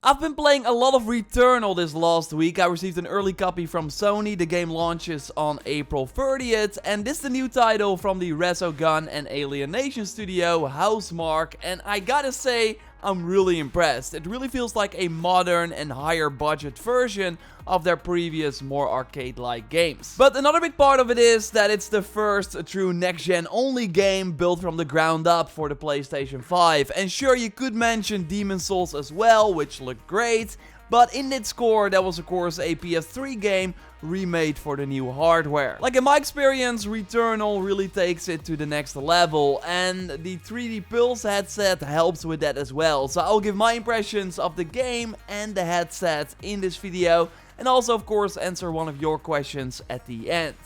I've been playing a lot of Returnal this last week. I received an early copy from Sony. The game launches on April 30th, and this is the new title from the Resogun and Alienation studio, Housemarque, and I gotta say, I'm really impressed. It really feels like a modern and higher budget version of their previous, more arcade-like games. But another big part of it is that it's the first true next-gen only game built from the ground up for the PlayStation 5. And sure, you could mention Demon's Souls as well, which looked great, but in its core, that was of course a PS3 game remade for the new hardware. Like in my experience, Returnal really takes it to the next level, and the 3D Pulse headset helps with that as well. So I'll give my impressions of the game and the headset in this video, and also of course answer one of your questions at the end.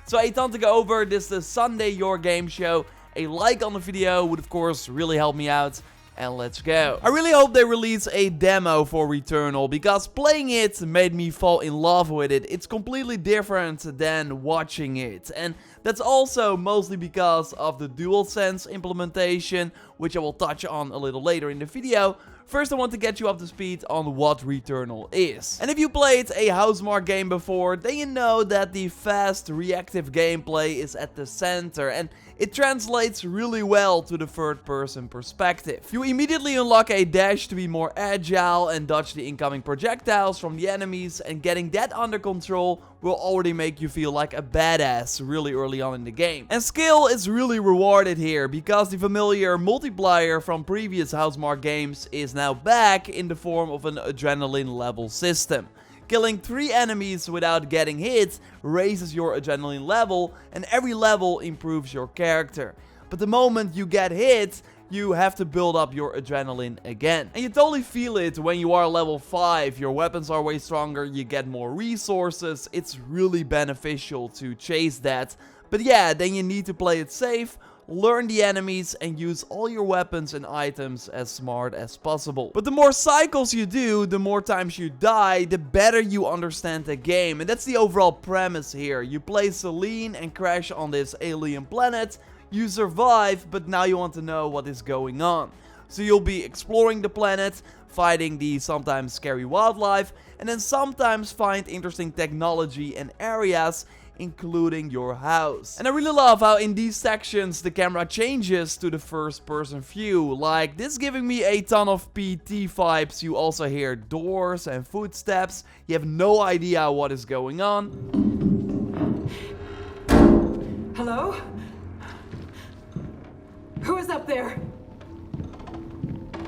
So a ton to go over. This is the Sunday Jorgameshow. A like on the video would of course really help me out. And let's go. I really hope they release a demo for Returnal, because playing it made me fall in love with it. It's completely different than watching it. And that's also mostly because of the DualSense implementation, which I will touch on a little later in the video. First, I want to get you up to speed on what Returnal is. And if you played a Housemarque game before, then you know that the fast, reactive gameplay is at the center, and it translates really well to the third-person perspective. You immediately unlock a dash to be more agile and dodge the incoming projectiles from the enemies, and getting that under control will already make you feel like a badass really early on in the game. And skill is really rewarded here, because the familiar multiplier from previous Housemarque games is now back in the form of an adrenaline level system. Killing 3 enemies without getting hit raises your adrenaline level, and every level improves your character. But the moment you get hit, you have to build up your adrenaline again. And you totally feel it when you are level 5, your weapons are way stronger, you get more resources, it's really beneficial to chase that. But yeah, then you need to play it safe, learn the enemies, and use all your weapons and items as smart as possible. But the more cycles you do, the more times you die, the better you understand the game. And that's the overall premise here. You play Celine and crash on this alien planet. You survive, but now you want to know what is going on. So you'll be exploring the planet, fighting the sometimes scary wildlife, and then sometimes find interesting technology and areas, including your house. And I really love how in these sections the camera changes to the first person view. Like, this giving me a ton of PT vibes. You also hear doors and footsteps. You have no idea what is going on. Hello? Who is up there?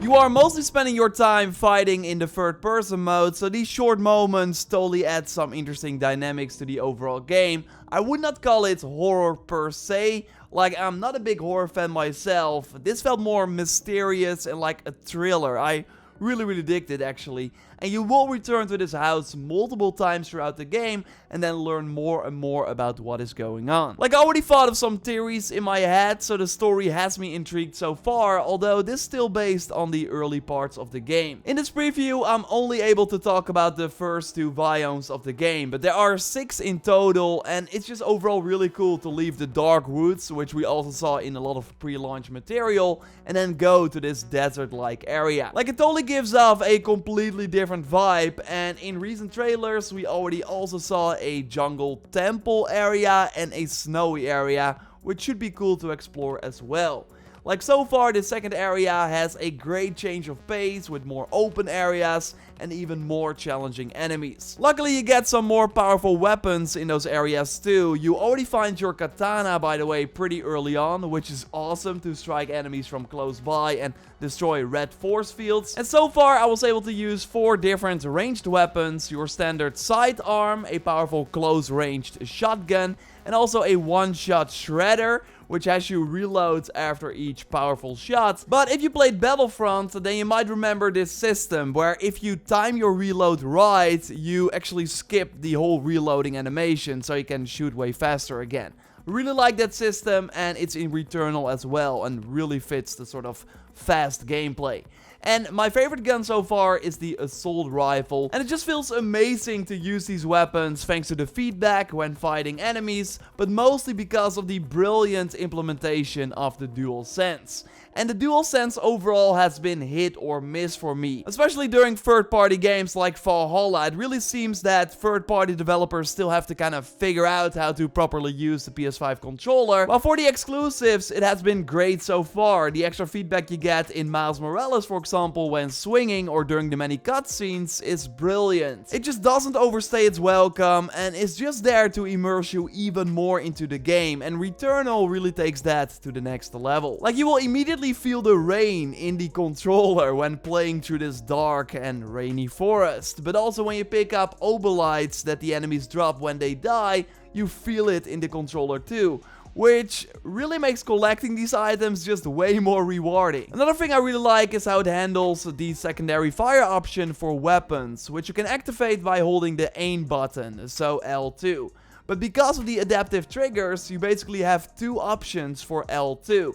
You are mostly spending your time fighting in the third person mode, so these short moments totally add some interesting dynamics to the overall game. I would not call it horror per se, like I'm not a big horror fan myself. This felt more mysterious and like a thriller. I really digged it actually. And you will return to this house multiple times throughout the game and then learn more and more about what is going on. Like, I already thought of some theories in my head, so the story has me intrigued so far, although this is still based on the early parts of the game. In this preview, I'm only able to talk about the first 2 biomes of the game, but there are 6 in total, and it's just overall really cool to leave the dark woods, which we also saw in a lot of pre-launch material, and then go to this desert-like area. Like, it totally gives off a completely different vibe, and in recent trailers we already also saw a jungle temple area and a snowy area, which should be cool to explore as well. Like, so far the second area has a great change of pace with more open areas and even more challenging enemies. Luckily you get some more powerful weapons in those areas too. You already find your katana, by the way, pretty early on, which is awesome to strike enemies from close by and destroy red force fields. And so far I was able to use 4 different ranged weapons: your standard sidearm, a powerful close ranged shotgun, and also a one-shot shredder, which has you reload after each powerful shot. But if you played Battlefront, then you might remember this system, where if you time your reload right, you actually skip the whole reloading animation, so you can shoot way faster again. Really like that system, and it's in Returnal as well, and really fits the sort of fast gameplay. And my favorite gun so far is the assault rifle, and it just feels amazing to use these weapons thanks to the feedback when fighting enemies, but mostly because of the brilliant implementation of the DualSense. And the DualSense overall has been hit or miss for me. Especially during third-party games like Valhalla, it really seems that third-party developers still have to kind of figure out how to properly use the PS5 controller. While for the exclusives, it has been great so far. The extra feedback you get in Miles Morales, for example, when swinging or during the many cutscenes is brilliant. It just doesn't overstay its welcome and is just there to immerse you even more into the game, and Returnal really takes that to the next level. Like, you will immediately feel the rain in the controller when playing through this dark and rainy forest, but also when you pick up obolites that the enemies drop when they die, you feel it in the controller too, which really makes collecting these items just way more rewarding. Another thing I really like is how it handles the secondary fire option for weapons, which you can activate by holding the aim button, so L2. But because of the adaptive triggers, you basically have two options for L2.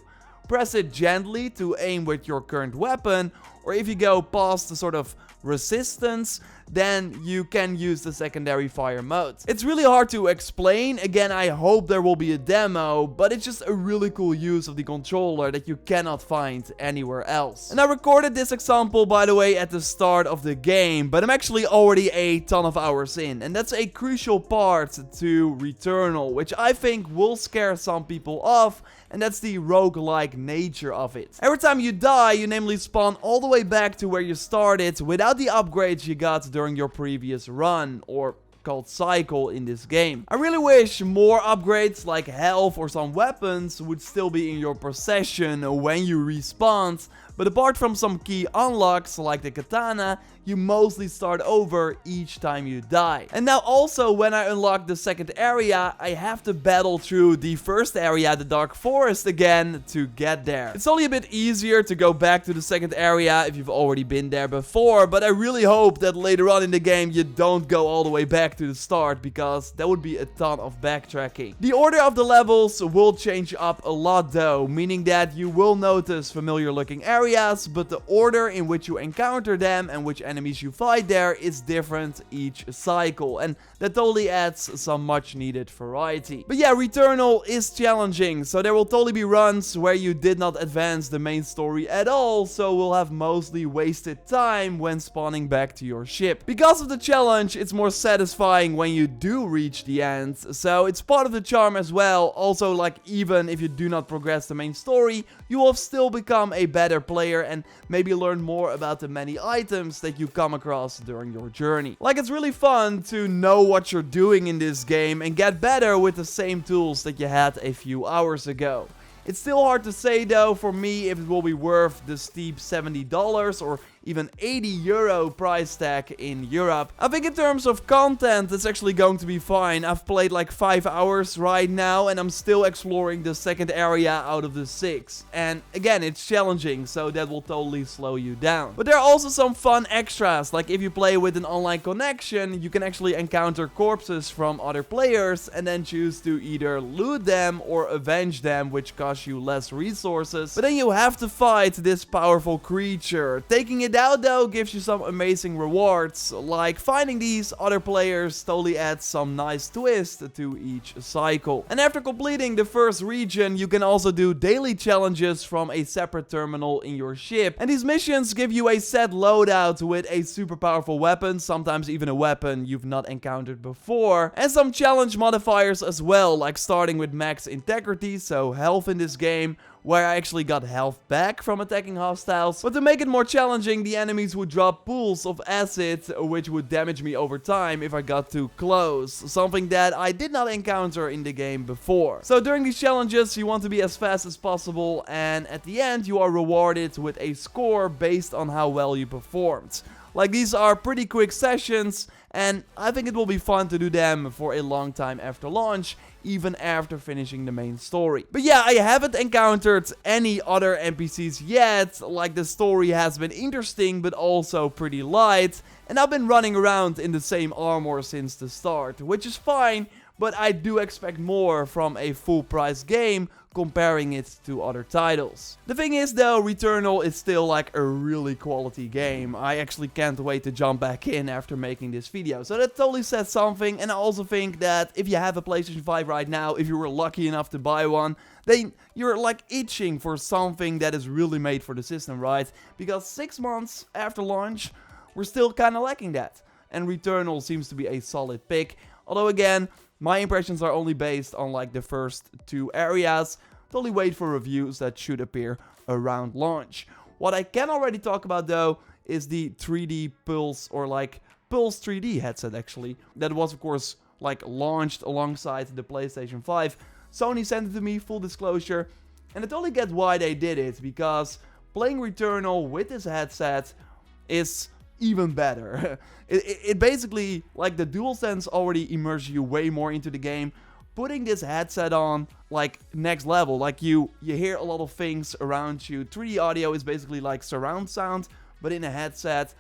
Press it gently to aim with your current weapon, or if you go past the sort of resistance, then you can use the secondary fire mode. It's really hard to explain. Again, I hope there will be a demo, but it's just a really cool use of the controller that you cannot find anywhere else. And I recorded this example, by the way, at the start of the game, but I'm actually already a ton of hours in, and that's a crucial part to Returnal, which I think will scare some people off, and that's the roguelike nature of it. Every time you die, you namely spawn all the way back to where you started without the upgrades you got during your previous run, or called cycle in this game. I really wish more upgrades like health or some weapons would still be in your possession when you respawn, but apart from some key unlocks like the katana, you mostly start over each time you die. And now also when I unlock the second area, I have to battle through the first area, the Dark Forest, again to get there. It's only a bit easier to go back to the second area if you've already been there before, but I really hope that later on in the game you don't go all the way back to the start, because that would be a ton of backtracking. The order of the levels will change up a lot though, meaning that you will notice familiar looking areas, but the order in which you encounter them and which enemies you fight there is different each cycle, and that totally adds some much needed variety. But yeah, Returnal is challenging, so there will totally be runs where you did not advance the main story at all, so we'll have mostly wasted time when spawning back to your ship. Because of the challenge, it's more satisfying when you do reach the end, so it's part of the charm as well. Also, like, even if you do not progress the main story, you will still become a better player and maybe learn more about the many items that you come across during your journey. Like, it's really fun to know what you're doing in this game and get better with the same tools that you had a few hours ago. It's still hard to say though for me if it will be worth the steep $70 or even €80 price tag in Europe. I think in terms of content, it's actually going to be fine. I've played like 5 hours right now and I'm still exploring the second area out of the 6. And again, it's challenging, so that will totally slow you down. But there are also some fun extras, like if you play with an online connection, you can actually encounter corpses from other players and then choose to either loot them or avenge them, which costs you less resources. But then you have to fight this powerful creature. Taking it out though gives you some amazing rewards, like finding these other players totally adds some nice twist to each cycle. And after completing the first region, you can also do daily challenges from a separate terminal in your ship, and these missions give you a set loadout with a super powerful weapon, sometimes even a weapon you've not encountered before, and some challenge modifiers as well, like starting with max integrity, so health in this game, where I actually got health back from attacking hostiles. But to make it more challenging, the enemies would drop pools of acid, which would damage me over time if I got too close, something that I did not encounter in the game before. So during these challenges, you want to be as fast as possible, and at the end you are rewarded with a score based on how well you performed. Like, these are pretty quick sessions, and I think it will be fun to do them for a long time after launch, even after finishing the main story. But yeah, I haven't encountered any other NPCs yet. Like, the story has been interesting, but also pretty light, and I've been running around in the same armor since the start, which is fine, but I do expect more from a full price game comparing it to other titles. The thing is though, Returnal is still like a really quality game. I actually can't wait to jump back in after making this video. So that totally says something, and I also think that if you have a PlayStation 5 right now, if you were lucky enough to buy one, then you're like itching for something that is really made for the system, right? Because 6 months after launch, we're still kind of lacking that. And Returnal seems to be a solid pick. Although again, my impressions are only based on like the first 2 areas. Totally wait for reviews that should appear around launch. What I can already talk about though is the 3D Pulse, or like Pulse 3D headset actually. That was of course like launched alongside the PlayStation 5. Sony sent it to me, full disclosure. And I totally get why they did it, because playing Returnal with this headset is even better. It basically, like the DualSense already immerses you way more into the game. Putting this headset on, like next level, like you hear a lot of things around you. 3D audio is basically like surround sound, but in a headset.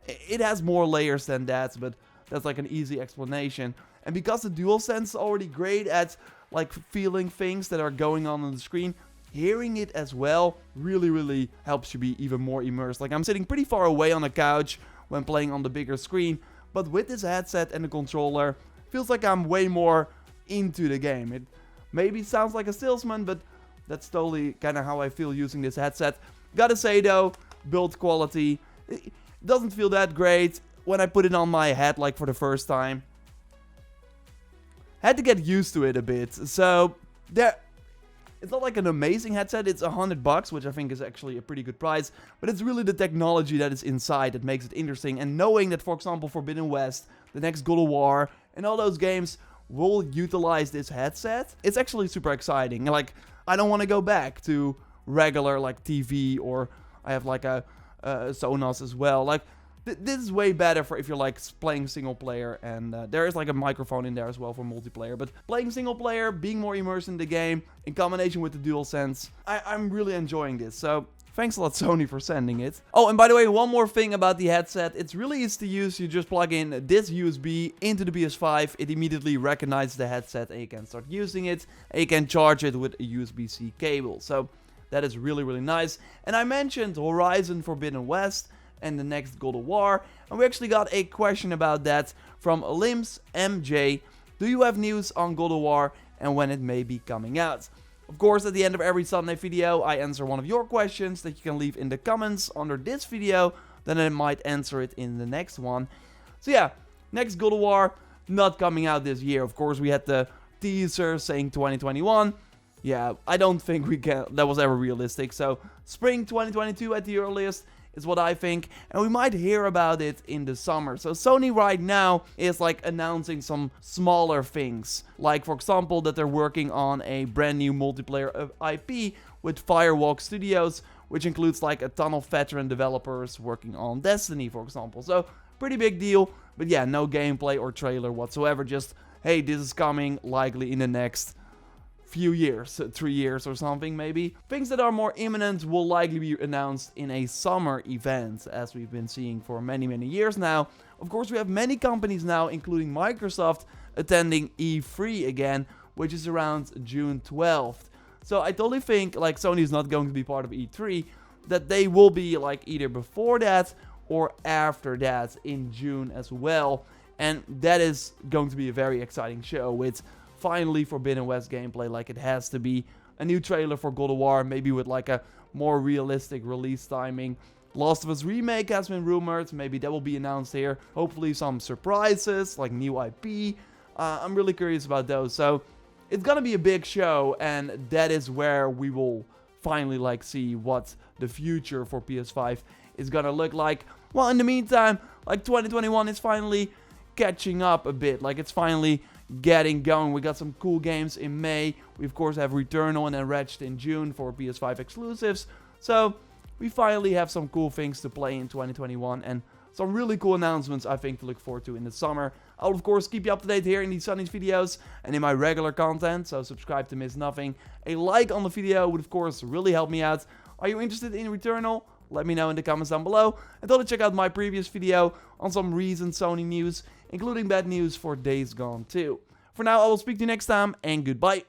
It has more layers than that, but that's like an easy explanation. And because the DualSense is already great at like feeling things that are going on the screen, hearing it as well really helps you be even more immersed. Like I'm sitting pretty far away on the couch when playing on the bigger screen, but with this headset and the controller, feels like I'm way more into the game. It maybe sounds like a salesman, but that's totally kind of how I feel using this headset. Gotta say though, build quality, it doesn't feel that great when I put it on my head like for the first time. Had to get used to it a bit, so it's not like an amazing headset. It's $100, which I think is actually a pretty good price, but it's really the technology that is inside that makes it interesting. And knowing that, for example, Forbidden West, the next God of War, and all those games will utilize this headset, it's actually super exciting. Like, I don't want to go back to regular like TV, or I have like a Sonos as well. Like, this is way better for if you're like playing single player, and there is like a microphone in there as well for multiplayer. But playing single player, being more immersed in the game, in combination with the DualSense, I'm really enjoying this. So thanks a lot Sony for sending it. Oh, and by the way, one more thing about the headset. It's really easy to use. You just plug in this USB into the PS5. It immediately recognizes the headset and you can start using it. And you can charge it with a USB-C cable. So that is really nice. And I mentioned Horizon Forbidden West and the next God of War, and we actually got a question about that from Lims MJ. Do you have news on God of War and when it may be coming out? Of course, at the end of every Sunday video, I answer one of your questions that you can leave in the comments under this video, then I might answer it in the next one. So yeah, next God of War, not coming out this year. Of course, we had the teaser saying 2021. Yeah, I don't think that was ever realistic, so spring 2022 at the earliest is what I think, and we might hear about it in the summer. So Sony right now is like announcing some smaller things, like for example that they're working on a brand new multiplayer IP with Firewalk Studios, which includes like a ton of veteran developers working on Destiny, for example. So pretty big deal, but yeah, no gameplay or trailer whatsoever, just hey, this is coming likely in the next few years, 3 years or something maybe. Things that are more imminent will likely be announced in a summer event, as we've been seeing for many years now. Of course, we have many companies now, including Microsoft, attending E3 again, which is around June 12th. So I totally think like Sony is not going to be part of E3, that they will be like either before that or after that in June as well. And that is going to be a very exciting show with finally Forbidden West gameplay like it has to be. A new trailer for God of War, maybe with like a more realistic release timing. Last of Us Remake has been rumored, maybe that will be announced here. Hopefully some surprises, like new IP. I'm really curious about those. So it's gonna be a big show, and that is where we will finally like see what the future for PS5 is gonna look like. Well, in the meantime, like 2021 is finally catching up a bit. Like it's finally getting going. We got some cool games in May. We of course have Returnal and then Ratchet in June for PS5 exclusives. So we finally have some cool things to play in 2021 and some really cool announcements I think to look forward to in the summer. I'll of course keep you up to date here in these Sundays videos and in my regular content, so subscribe to miss nothing. A like on the video would of course really help me out. Are you interested in Returnal? Let me know in the comments down below. And don't check out my previous video on some recent Sony news, including bad news for Days Gone 2. For now, I will speak to you next time, and goodbye.